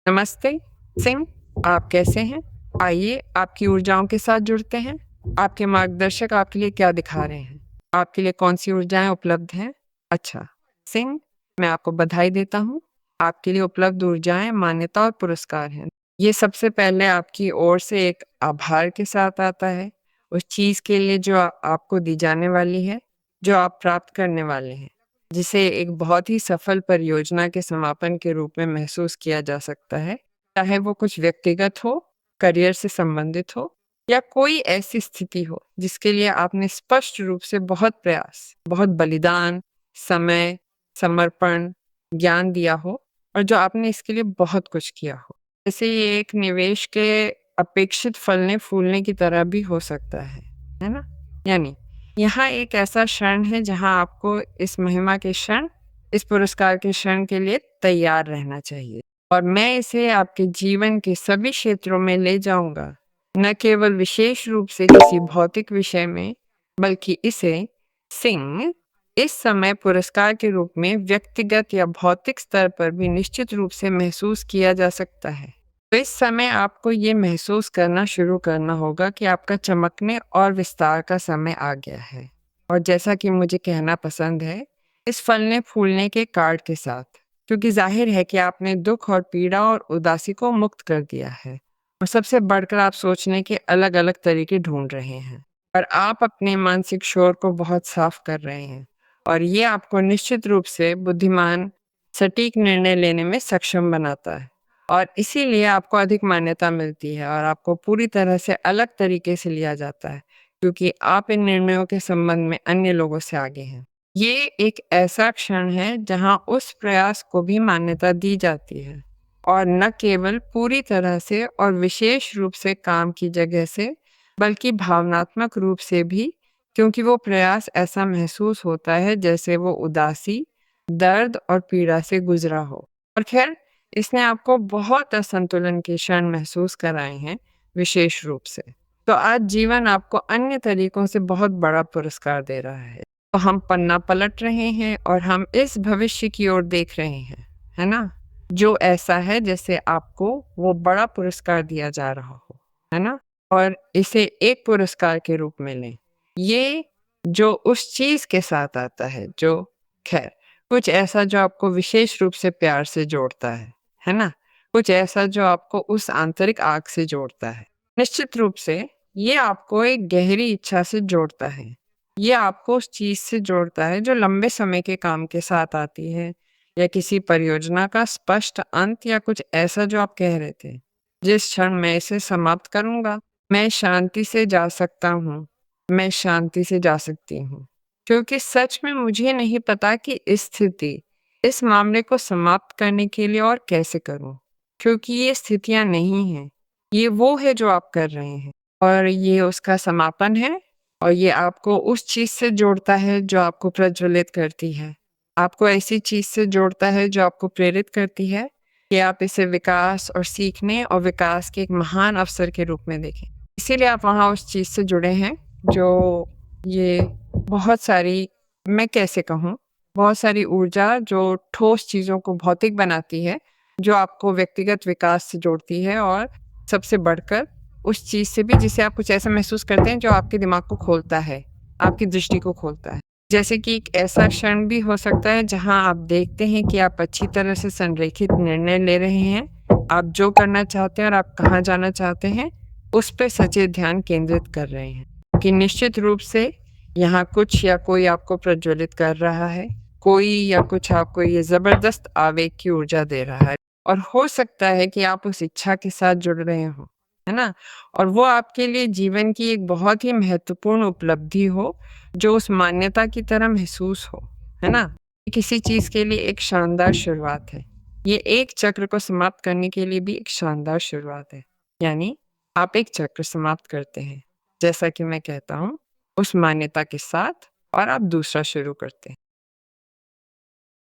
नमस्ते सिंह, आप कैसे हैं? आइए आपकी ऊर्जाओं के साथ जुड़ते हैं। आपके मार्गदर्शक आपके लिए क्या दिखा रहे हैं? आपके लिए कौन-सी ऊर्जाएँ उपलब्ध हैं? अच्छा, सिंह, मैं आपको बधाई देता हूँ। आपके लिए उपलब्ध ऊर्जाएँ, मान्यता और पुरस्कार हैं। ये सबसे पहले आपकी ओर से एक आभार के साथ आता है, उस चीज़ के लिए जो आपको दी जाने वाली है, जो आप प्राप्त करने वाले हैं। जिसे एक बहुत ही सफल परियोजना के समापन के रूप में महसूस किया जा सकता है, चाहे वो कुछ व्यक्तिगत हो, करियर से संबंधित हो या कोई ऐसी स्थिति हो जिसके लिए आपने स्पष्ट रूप से बहुत प्रयास, बहुत बलिदान, समय, समर्पण, ज्ञान दिया हो और जो आपने इसके लिए बहुत कुछ किया हो। जैसे ये एक निवेश के अपेक्षित फलने-फूलने की तरह भी हो सकता है ना? यानी यहाँ एक ऐसा क्षण है जहाँ आपको इस महिमा के क्षण, इस पुरस्कार के क्षण के लिए तैयार रहना चाहिए और मैं इसे आपके जीवन के सभी क्षेत्रों में ले जाऊँगा, न केवल विशेष रूप से किसी भौतिक विषय में, बल्कि इसे सिंह इस समय पुरस्कार के रूप में व्यक्तिगत या भौतिक स्तर पर भी निश्चित रूप से महसूस किया जा सकता है। तो इस समय आपको ये महसूस करना शुरू करना होगा कि आपका चमकने और विस्तार का समय आ गया है। और जैसा कि मुझे कहना पसंद है, इस फलने-फूलने के कार्ड के साथ, क्योंकि ज़ाहिर है कि आपने दुःख और पीड़ा और उदासी को मुक्त कर दिया है। और सबसे बढ़कर आप सोचने के अलग-अलग तरीके ढूँढ रहे हैं। और आप अपने मानसिक शोर को बहुत साफ कर रहे हैं। और ये आपको निश्चित रूप से बुद्धिमान, सटीक निर्णय लेने में सक्षम बनाता है। और इसीलिए आपको अधिक मान्यता मिलती है और आपको पूरी तरह से अलग तरीके से लिया जाता है, क्योंकि आप इन निर्णयों के संबंध में अन्य लोगों से आगे हैं। ये एक ऐसा क्षण है जहां उस प्रयास को भी मान्यता दी जाती है और न केवल पूरी तरह से और विशेष रूप से काम की जगह से, बल्कि भावनात्मक रूप से भी, क्योंकि वो प्रयास ऐसा महसूस होता है जैसे वो उदासी, दर्द और पीड़ा से गुजरा हो। और खैर, इसने आपको बहुत असंतुलन के क्षण महसूस कराए हैं, विशेष रूप से। तो आज जीवन आपको अन्य तरीकों से बहुत बड़ा पुरस्कार दे रहा है। तो हम पन्ना पलट रहे हैं और हम इस भविष्य की ओर देख रहे हैं, है ना? जो ऐसा है जैसे आपको वो बड़ा पुरस्कार दिया जा रहा हो, है ना? और इसे एक पुरस्कार के रूप में लें। ये जो उस चीज़ के साथ आता है जो खैर कुछ ऐसा जो आपको विशेष रूप से प्यार से जोड़ता है ना? कुछ ऐसा जो आपको उस आंतरिक आग से जोड़ता है। निश्चित रूप से ये आपको एक गहरी इच्छा से जोड़ता है। ये आपको उस चीज़ से जोड़ता है जो लंबे समय के काम के साथ आती है या किसी परियोजना का स्पष्ट अंत या कुछ ऐसा जो आप कह रहे थे। जिस क्षण मैं इसे समाप्त करूँगा, मैं शांति से जा सकता हूँ, मैं शांति से जा सकती हूँ। क्योंकि सच में मुझे नहीं पता कि इस स्थिति, इस मामले को समाप्त करने के लिए और कैसे करूँ? क्योंकि ये स्थितियाँ नहीं हैं, ये वो है जो आप कर रहे हैं और ये उसका समापन है और ये आपको उस चीज़ से जोड़ता है जो आपको प्रज्वलित करती है। आपको ऐसी चीज़ से जोड़ता है जो आपको प्रेरित करती है कि आप इसे विकास और सीखने और विकास के एक महान अवसर के रूप में देखें। इसीलिए आप वहाँ उस चीज़ से जुड़े हैं जो ये बहुत सारी, मैं कैसे कहूँ, बहुत सारी ऊर्जा जो ठोस चीज़ों को भौतिक बनाती है, जो आपको व्यक्तिगत विकास से जोड़ती है और सबसे बढ़कर उस चीज़ से भी जिसे आप कुछ ऐसा महसूस करते हैं जो आपके दिमाग को खोलता है, आपकी दृष्टि को खोलता है। जैसे कि एक ऐसा क्षण भी हो सकता है जहाँ आप देखते हैं कि आप अच्छी तरह से संरेखित निर्णय ले रहे हैं। आप जो करना चाहते हैं और आप कहाँ जाना चाहते हैं, उस पे सचेत ध्यान केंद्रित कर रहे हैं। कि निश्चित रूप से यहाँ कुछ या कोई आपको प्रज्वलित कर रहा है, कोई या कुछ आपको ये ज़बरदस्त आवेग की ऊर्जा दे रहा है और हो सकता है कि आप उस इच्छा के साथ जुड़ रहे हों, है ना? और वो आपके लिए जीवन की एक बहुत ही महत्वपूर्ण उपलब्धि हो, जो उस मान्यता की तरह महसूस हो, है ना? किसी चीज़ के लिए एक शानदार शुरुआत है। ये एक चक्र को समाप्त करने के लिए भी एक शानदार शुरुआत है। यानी आप एक चक्र समाप्त करते हैं, जैसा कि मैं कहता हूँ, उस मान्यता के साथ और आप दूसरा शुरू करते हैं।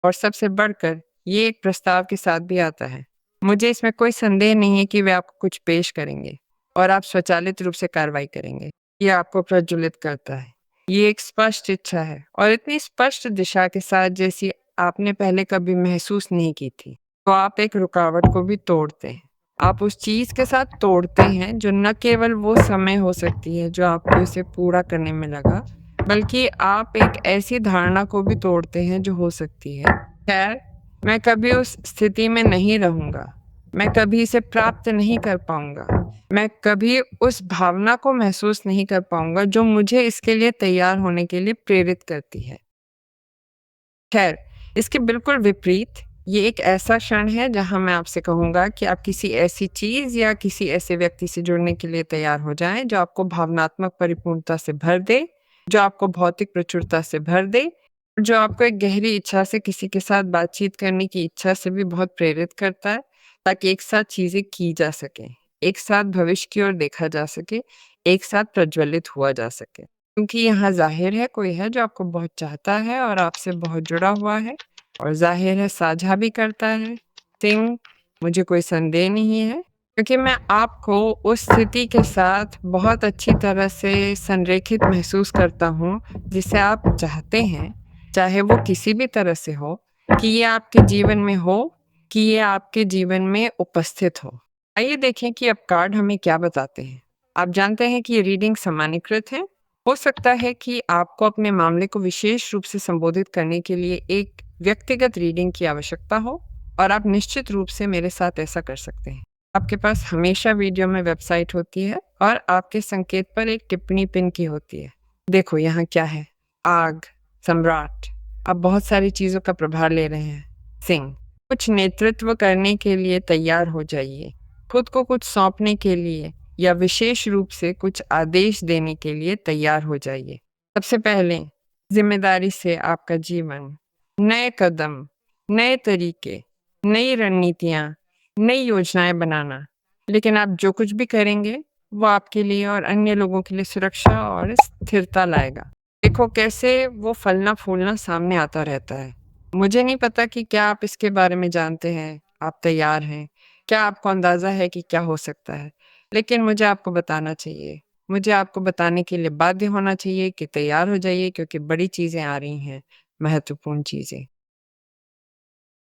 और सबसे बढ़कर ये एक प्रस्ताव के साथ भी आता है। मुझे इसमें कोई संदेह नहीं है कि वे आपको कुछ पेश करेंगे और आप स्वचालित रूप से कार्रवाई करेंगे। ये आपको प्रज्वलित करता है। ये एक स्पष्ट इच्छा है और इतनी स्पष्ट दिशा के साथ जैसी आपने पहले कभी महसूस नहीं की थी। तो आप एक रुकावट को भी तोड़ते हैं। आप उस चीज़ के साथ तोड़ते हैं जो न केवल वो समय हो सकती है जो आपको इसे पूरा करने में लगा, बल्कि आप एक ऐसी धारणा को भी तोड़ते हैं जो हो सकती है, खैर, मैं कभी उस स्थिति में नहीं रहूँगा, मैं कभी इसे प्राप्त नहीं कर पाऊँगा, मैं कभी उस भावना को महसूस नहीं कर पाऊँगा जो मुझे इसके लिए तैयार होने के लिए प्रेरित करती है। खैर, इसके बिल्कुल विपरीत ये एक ऐसा क्षण है जहाँ मैं आपसे कहूँगा कि आप किसी ऐसी चीज़ या किसी ऐसे व्यक्ति से जुड़ने के लिए तैयार हो जाएँ जो आपको भावनात्मक परिपूर्णता से भर दे, जो आपको भौतिक प्रचुरता से भर दे, जो आपको एक गहरी इच्छा से किसी के साथ बातचीत करने की इच्छा से भी बहुत प्रेरित करता है, ताकि एक साथ चीज़ें की जा सकें, एक साथ भविष्य की ओर देखा जा सके, एक साथ प्रज्वलित हुआ जा सके। क्योंकि यहाँ ज़ाहिर है कोई है जो आपको बहुत चाहता है और आपसे बहुत जुड़ा हुआ है और ज़ाहिर है साझा भी करता है। सिंह, मुझे कोई संदेह नहीं है क्योंकि मैं आपको उस स्थिति के साथ बहुत अच्छी तरह से संरेखित महसूस करता हूँ, जिसे आप चाहते हैं, चाहे वो किसी भी तरह से हो, कि ये आपके जीवन में हो, कि ये आपके जीवन में उपस्थित हो। आइए देखें कि अब कार्ड हमें क्या बताते हैं। आप जानते हैं कि ये रीडिंग सामान्यीकृत है। हो सकता है कि आपको अपने मामले को विशेष रूप से संबोधित करने के लिए एक व्यक्तिगत रीडिंग की आवश्यकता हो और आप निश्चित रूप से मेरे साथ ऐसा कर सकते हैं। आपके पास हमेशा वीडियो में वेबसाइट होती है और आपके संकेत पर एक टिप्पणी पिन की होती है। देखो यहाँ क्या है, आग, सम्राट। आप बहुत सारी चीज़ों का प्रभार ले रहे हैं। सिंह, कुछ नेतृत्व करने के लिए तैयार हो जाइए, खुद को कुछ सौंपने के लिए या विशेष रूप से कुछ आदेश देने के लिए तैयार हो जाइए। सबसे पहले जिम्मेदारी से आपका जीवन, नए कदम, नए तरीके, नई रणनीतियाँ, नई योजनाएं बनाना। लेकिन आप जो कुछ भी करेंगे वो आपके लिए और अन्य लोगों के लिए सुरक्षा और स्थिरता लाएगा। देखो कैसे वो फलना फूलना सामने आता रहता है। मुझे नहीं पता कि क्या आप इसके बारे में जानते हैं, आप तैयार हैं, क्या आपको अंदाज़ा है कि क्या हो सकता है? लेकिन मुझे आपको बताना चाहिए, मुझे आपको बताने के लिए बाध्य होना चाहिए कि तैयार हो जाइए क्योंकि बड़ी चीज़ें आ रही हैं, महत्वपूर्ण चीज़ें।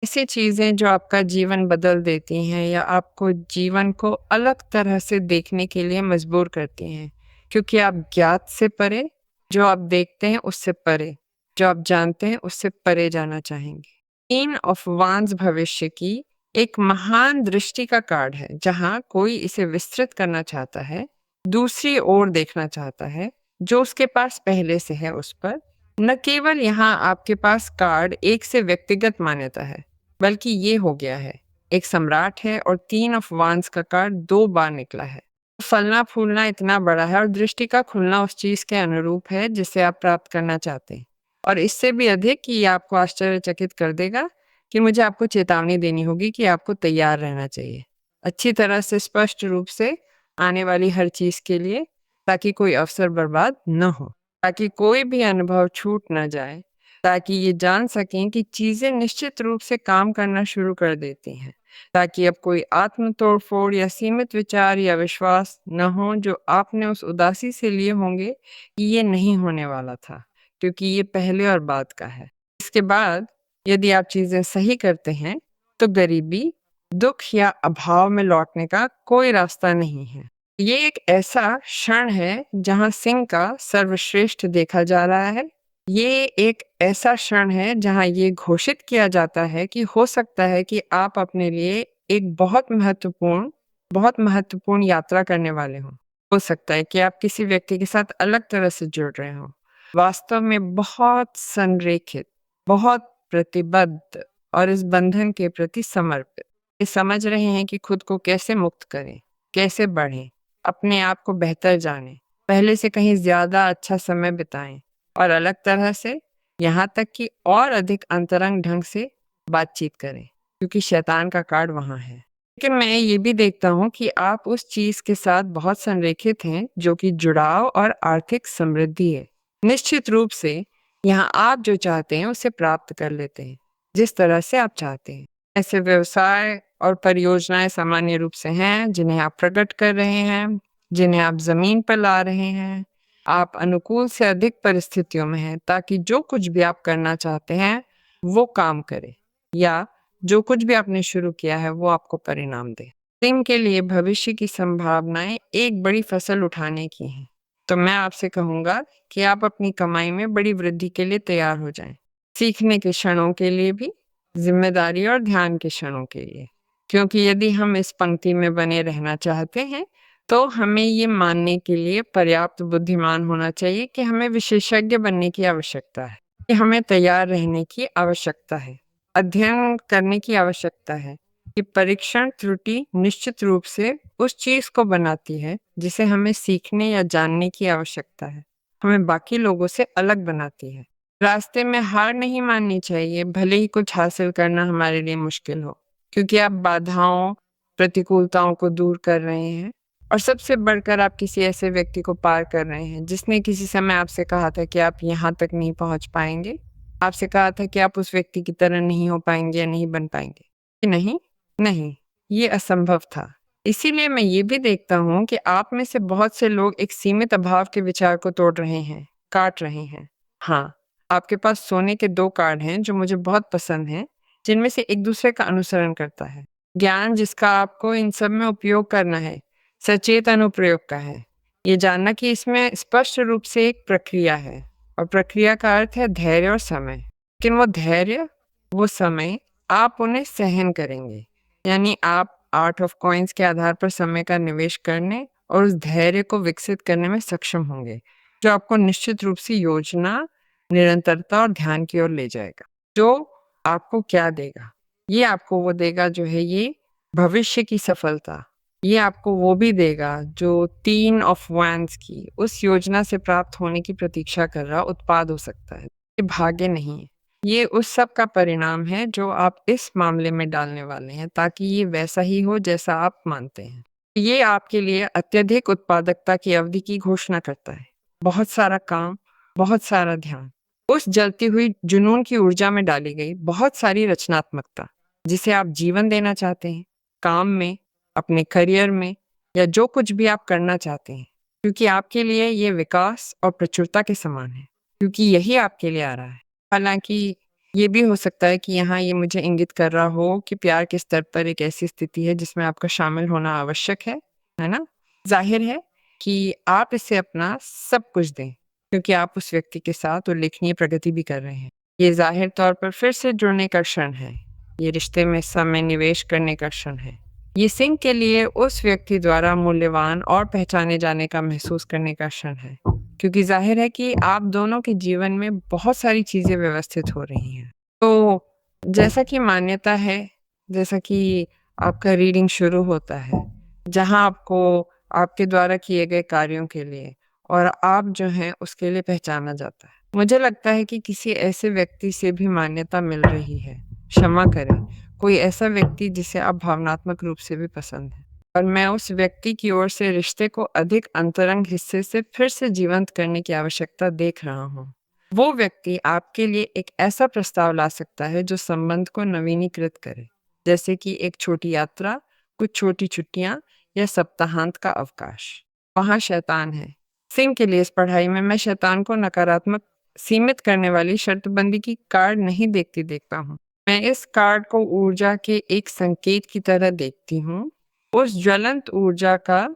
ऐसी चीज़ें जो आपका जीवन बदल देती हैं या आपको जीवन को अलग तरह से देखने के लिए मजबूर करती हैं, क्योंकि आप ज्ञात से परे, जो आप देखते हैं उससे परे, जो आप जानते हैं उससे परे जाना चाहेंगे। क्वीन ऑफ वांस भविष्य की एक महान दृष्टि का कार्ड है, जहाँ कोई इसे विस्तृत करना चाहता है, दूसरी ओर देखना चाहता है, जो उसके पास पहले से है उस पर। न केवल यहाँ आपके पास कार्ड एक से व्यक्तिगत मान्यता है, बल्कि ये हो गया है, एक सम्राट है और 3 ऑफ वांस का कार्ड 2 बार निकला है। फलना फूलना इतना बड़ा है और दृष्टि का खुलना उस चीज़ के अनुरूप है जिसे आप प्राप्त करना चाहते हैं। और इससे भी अधिक कि ये आपको आश्चर्यचकित कर देगा कि मुझे आपको चेतावनी देनी होगी कि आपको तैयार रहना चाहिए। अच्छी तरह से स्पष्ट रूप से आने वाली हर चीज़ के लिए, ताकि कोई अवसर बर्बाद न हो, ताकि कोई भी अनुभव छूट न जाए, ताकि ये जान सकें कि चीज़ें निश्चित रूप से काम करना शुरू कर देती हैं, ताकि अब कोई आत्म तोड़-फोड़ या सीमित विचार या विश्वास न हो जो आपने उस उदासी से लिए होंगे कि ये नहीं होने वाला था, क्योंकि ये पहले और बाद का है। इसके बाद यदि आप चीज़ें सही करते हैं, तो गरीबी, दुःख या अभाव में लौटने का कोई रास्ता नहीं है। ये एक ऐसा क्षण है जहाँ सिंह का सर्वश्रेष्ठ देखा जा रहा है। ये एक ऐसा क्षण है जहाँ ये घोषित किया जाता है कि हो सकता है कि आप अपने लिए एक बहुत महत्वपूर्ण यात्रा करने वाले हों। हो सकता है कि आप किसी व्यक्ति के साथ अलग तरह से जुड़ रहे हों। वास्तव में बहुत संरेखित, बहुत प्रतिबद्ध और इस बंधन के प्रति समर्पित। ये समझ रहे हैं कि खुद को कैसे मुक्त करें, कैसे बढ़ें, अपने आप को बेहतर जानें, पहले से कहीं ज़्यादा अच्छा समय बिताएं और अलग तरह से, यहाँ तक कि और अधिक अंतरंग ढंग से बातचीत करें, क्योंकि शैतान का कार्ड वहाँ है। लेकिन मैं ये भी देखता हूँ कि आप उस चीज़ के साथ बहुत संरेखित हैं जो कि जुड़ाव और आर्थिक समृद्धि है। निश्चित रूप से यहाँ आप जो चाहते हैं उसे प्राप्त कर लेते हैं, जिस तरह से आप चाहते हैं। ऐसे व्यवसाय और परियोजनाएं सामान्य रूप से हैं जिन्हें आप प्रकट कर रहे हैं, जिन्हें आप ज़मीन पर ला रहे हैं। आप अनुकूल से अधिक परिस्थितियों में हैं ताकि जो कुछ भी आप करना चाहते हैं वो काम करे, या जो कुछ भी आपने शुरू किया है वो आपको परिणाम दे। सिंह के लिए भविष्य की संभावनाएं एक बड़ी फसल उठाने की हैं। तो मैं आपसे कहूंगा कि आप अपनी कमाई में बड़ी वृद्धि के लिए तैयार हो जाएं। सीखने के क्षणों के लिए भी, जिम्मेदारी और ध्यान के क्षणों के लिए। क्योंकि यदि हम इस पंक्ति में बने रहना चाहते हैं तो हमें ये मानने के लिए पर्याप्त बुद्धिमान होना चाहिए कि हमें विशेषज्ञ बनने की आवश्यकता है, कि हमें तैयार रहने की आवश्यकता है, अध्ययन करने की आवश्यकता है, कि परीक्षण त्रुटि निश्चित रूप से उस चीज को बनाती है जिसे हमें सीखने या जानने की आवश्यकता है, हमें बाकी लोगों से अलग बनाती है। रास्ते में हार नहीं माननी चाहिए, भले ही कुछ हासिल करना हमारे लिए मुश्किल हो, क्योंकि आप बाधाओं, प्रतिकूलताओं को दूर कर रहे हैं और सबसे बढ़कर आप किसी ऐसे व्यक्ति को पार कर रहे हैं जिसने किसी समय आपसे कहा था कि आप यहाँ तक नहीं पहुंच पाएंगे, आपसे कहा था कि आप उस व्यक्ति की तरह नहीं हो पाएंगे या नहीं बन पाएंगे। कि नहीं, नहीं, ये असंभव था। इसीलिए मैं ये भी देखता हूँ कि आप में से बहुत से लोग एक सीमित अभाव के विचार को तोड़ रहे हैं, काट रहे हैं। हाँ, आपके पास सोने के 2 कार्ड हैं जो मुझे बहुत पसंद हैं, जिनमें से एक दूसरे का अनुसरण करता है। ज्ञान जिसका आपको इन सब में उपयोग करना है, सचेत अनुप्रयोग का है। ये जानना कि इसमें स्पष्ट रूप से एक प्रक्रिया है और प्रक्रिया का अर्थ है धैर्य और समय। लेकिन वो धैर्य, वो समय आप उन्हें सहन करेंगे, यानी आप आर्ट ऑफ कॉइन्स के आधार पर समय का निवेश करने और उस धैर्य को विकसित करने में सक्षम होंगे, जो आपको निश्चित रूप से योजना, निरंतरता और ध्यान की ओर ले जाएगा। जो आपको क्या देगा? ये आपको वो देगा जो है ये भविष्य की सफलता। ये आपको वो भी देगा जो 3 ऑफ वांड्स की उस योजना से प्राप्त होने की प्रतीक्षा कर रहा उत्पाद हो सकता है। ये भाग्य नहीं है, ये उस सब का परिणाम है जो आप इस मामले में डालने वाले हैं, ताकि ये वैसा ही हो जैसा आप मानते हैं। ये आपके लिए अत्यधिक उत्पादकता की अवधि की घोषणा करता है। बहुत सारा काम, बहुत सारा ध्यान, उस जलती हुई जुनून की ऊर्जा में डाली गई बहुत सारी रचनात्मकता, जिसे आप जीवन देना चाहते हैं, काम में, अपने करियर में, या जो कुछ भी आप करना चाहते हैं, क्योंकि आपके लिए ये विकास और प्रचुरता के समान है, क्योंकि यही आपके लिए आ रहा है। हालांकि ये भी हो सकता है कि यहाँ ये मुझे इंगित कर रहा हो कि प्यार के स्तर पर एक ऐसी स्थिति है जिसमें आपका शामिल होना आवश्यक है ना? जाहिर है कि आप इसे अपना सब कुछ दें, क्योंकि आप उस व्यक्ति के साथ उल्लेखनीय प्रगति भी कर रहे हैं। ये जाहिर तौर पर फिर से जुड़ने का क्षण है, ये रिश्ते में समय निवेश करने का क्षण है। ये सिंह के लिए उस व्यक्ति द्वारा मूल्यवान और पहचाने जाने का महसूस करने का क्षण है, क्योंकि जाहिर है कि आप दोनों के जीवन में बहुत सारी चीजें व्यवस्थित हो रही हैं। तो जैसा कि मान्यता है, जैसा कि आपका रीडिंग शुरू होता है, जहां आपको आपके द्वारा किए गए कार्यों के लिए और आप जो हैं उसके लिए पहचाना जाता है। मुझे लगता है कि किसी ऐसे व्यक्ति से भी मान्यता मिल रही है, क्षमा करें, कोई ऐसा व्यक्ति जिसे आप भावनात्मक रूप से भी पसंद है, और मैं उस व्यक्ति की ओर से रिश्ते को अधिक अंतरंग हिस्से से फिर से जीवंत करने की आवश्यकता देख रहा हूँ। वो व्यक्ति आपके लिए एक ऐसा प्रस्ताव ला सकता है जो संबंध को नवीनीकृत करे, जैसे कि एक छोटी यात्रा, कुछ छोटी छुट्टियां या सप्ताहांत का अवकाश। वहां शैतान है। सिंह के लिए इस पढ़ाई में मैं शैतान को नकारात्मक, सीमित करने वाली शर्तबंदी की कार्ड नहीं देखता हूँ। मैं इस कार्ड को ऊर्जा के एक संकेत की तरह देखती हूँ, उस ज्वलंत ऊर्जा का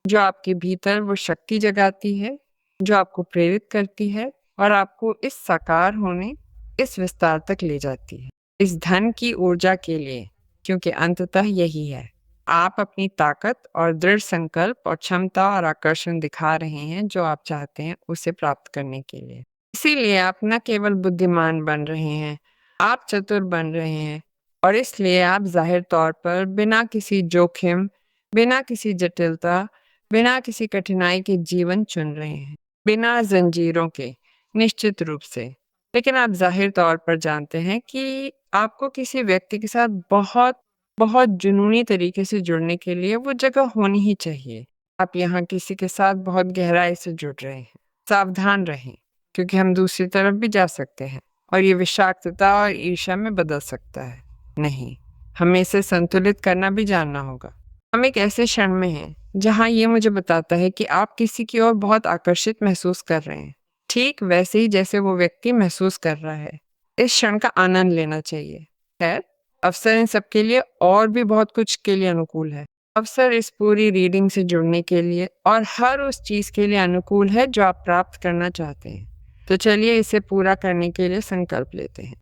जो आपके भीतर वो शक्ति जगाती है, जो आपको प्रेरित करती है और आपको इस साकार होने, इस विस्तार तक ले जाती है, इस धन की ऊर्जा के लिए, क्योंकि अंततः यही है। आप अपनी ताकत और दृढ़ संकल्प और क्षमता और आकर्षण दिखा रहे हैं जो आप चाहते हैं उसे प्राप्त करने के लिए। इसीलिए आप न केवल बुद्धिमान बन रहे हैं, आप चतुर बन रहे हैं, और इसलिए आप जाहिर तौर पर बिना किसी जोखिम, बिना किसी जटिलता, बिना किसी कठिनाई के जीवन चुन रहे हैं, बिना जंजीरों के, निश्चित रूप से। लेकिन आप जाहिर तौर पर जानते हैं कि आपको किसी व्यक्ति के साथ बहुत बहुत जुनूनी तरीके से जुड़ने के लिए वो जगह होनी ही चाहिए। आप यहाँ किसी के साथ बहुत गहराई से जुड़ रहे हैं। सावधान रहें, क्योंकि हम दूसरी तरफ भी जा सकते हैं और ये विषाक्तता और ईर्ष्या में बदल सकता है। नहीं, हमें इसे संतुलित करना भी जानना होगा। हम एक ऐसे क्षण में हैं जहाँ ये मुझे बताता है कि आप किसी की ओर बहुत आकर्षित महसूस कर रहे हैं, ठीक वैसे ही जैसे वो व्यक्ति महसूस कर रहा है। इस क्षण का आनंद लेना चाहिए। खैर, अवसर इन सबके लिए और भी बहुत कुछ के लिए अनुकूल है। अवसर इस पूरी रीडिंग से जुड़ने के लिए और हर उस चीज़ के लिए अनुकूल है जो आप प्राप्त करना चाहते हैं। तो चलिए इसे पूरा करने के लिए संकल्प लेते हैं।